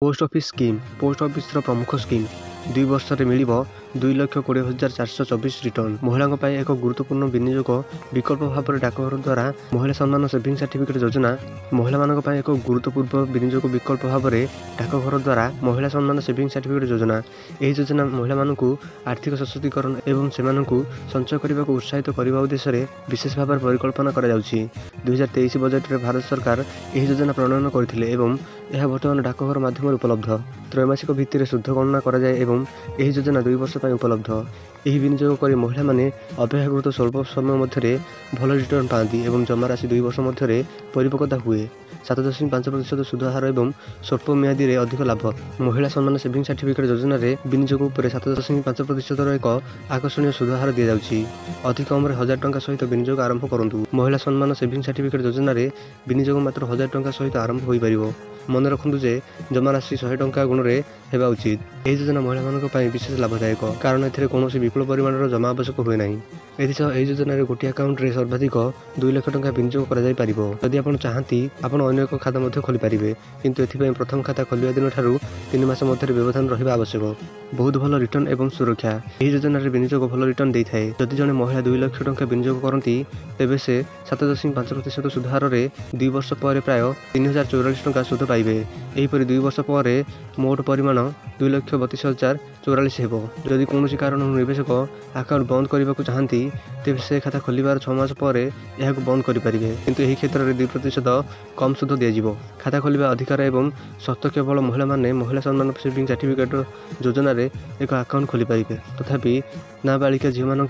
Post office scheme post office प्रमुख scheme 2 वर्ष में मिल 2,20,424 रिटर्न महिला एक गुरुत्वपूर्ण विनियोग विकल्प भाव में डाकघर द्वारा महिला सम्मान सेविंग सर्टिफिकेट योजना महिला एक गुरुत्वपूर्ण विनियोग विकल्प भाव में डाकघर द्वारा महिला सम्मान सेविंग सर्टिफिकेट योजना यह योजना महिला आर्थिक सशक्तिकरण एवं से संचय करने को उत्साहित करने उद्देश्य विशेष भाव में परिकल्पना कर 2023 बजेट में भारत सरकार यह योजना प्रणयन करते यह बर्तमान डाकघर माध्यम उपलब्ध त्रैमासिक भित्ति शुद्ध गणना कराए यह योजना 2 वर्ष उपलब्ध यह विनियोग कर महिला माने अपेक्षाकृत स्वल्प समय मध्य भल रिटर्न पाती और जमा राशि 2 वर्ष मध्य परिपक्वता हुए 7.5% सुधार और स्वल्प म्यादी अधिक लाभ महिला सम्मान सेविंग सर्टिफिकेट योजना विनियोग पर 7.5% एक आकर्षणीय सुधार दि जाउछि अति कम 1000 टंका सहित विनियोग आरंभ करंतु महिला सम्मान सेविंग सर्टिफिकेट योजना विनियोग मात्र 1000 टंका सहित आरंभ हो पारिबो मन रखु जे जमा राशि 100 टंका गुण में होगा उचित यह योजना महिला विशेष लाभदायक कारण कौन विपुल परिमाण जमा आवश्यक हुए ना यह योजना गोटे अकाउंट रे सर्वाधिक 2 लाख टंका विनियोग करदी आप चाहती आपड़ अन्य एक खाता खोली पारे किंतु एथिपाई प्रथम खाता खोलिया दिन ठारू 3 मास मध्य व्यवधान रहा आवश्यक बहुत भल रिटर्न एवं सुरक्षा यह योजना विनियोग भल रिटर्न दे थाए जदि जड़े महिला 2 लाख टंका विनियोग करती तेबे से 7.5% सुधार 2 वर्ष पर प्राय 3044 टंका सुध पाइबे एहीपरि 2 वर्ष पर मोट परिमाण 2,32,044 हेबो जदि कौन कारण निवेशक अकाउंट बंद करने को चाहती तेज से खाता खोलिबार 6 मास पर यह बंद करेंगे किंतु यह क्षेत्र में 2% कम सुध दिज्व खाता खोलिबा अधिकार एवं सत केवल महिला माने महिला सम्मान सेविंग सर्टिफिकेट योजना एक अकाउंट खोली पारे तथापि नाबालिका झील माँ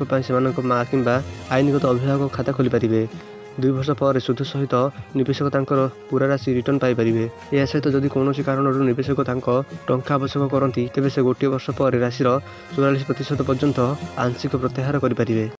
कि आईनगत अभिभावक खाता खोली पारे 2 वर्ष पर सुध सहित निवेशक पूरा राशि रिटर्न पाइपर यह सहित जदि कौन कारण निवेशक टंका आवश्यक करती तेज से गोटे वर्ष पर राशि 44% पर्यंत आंशिक प्रत्याहार करें।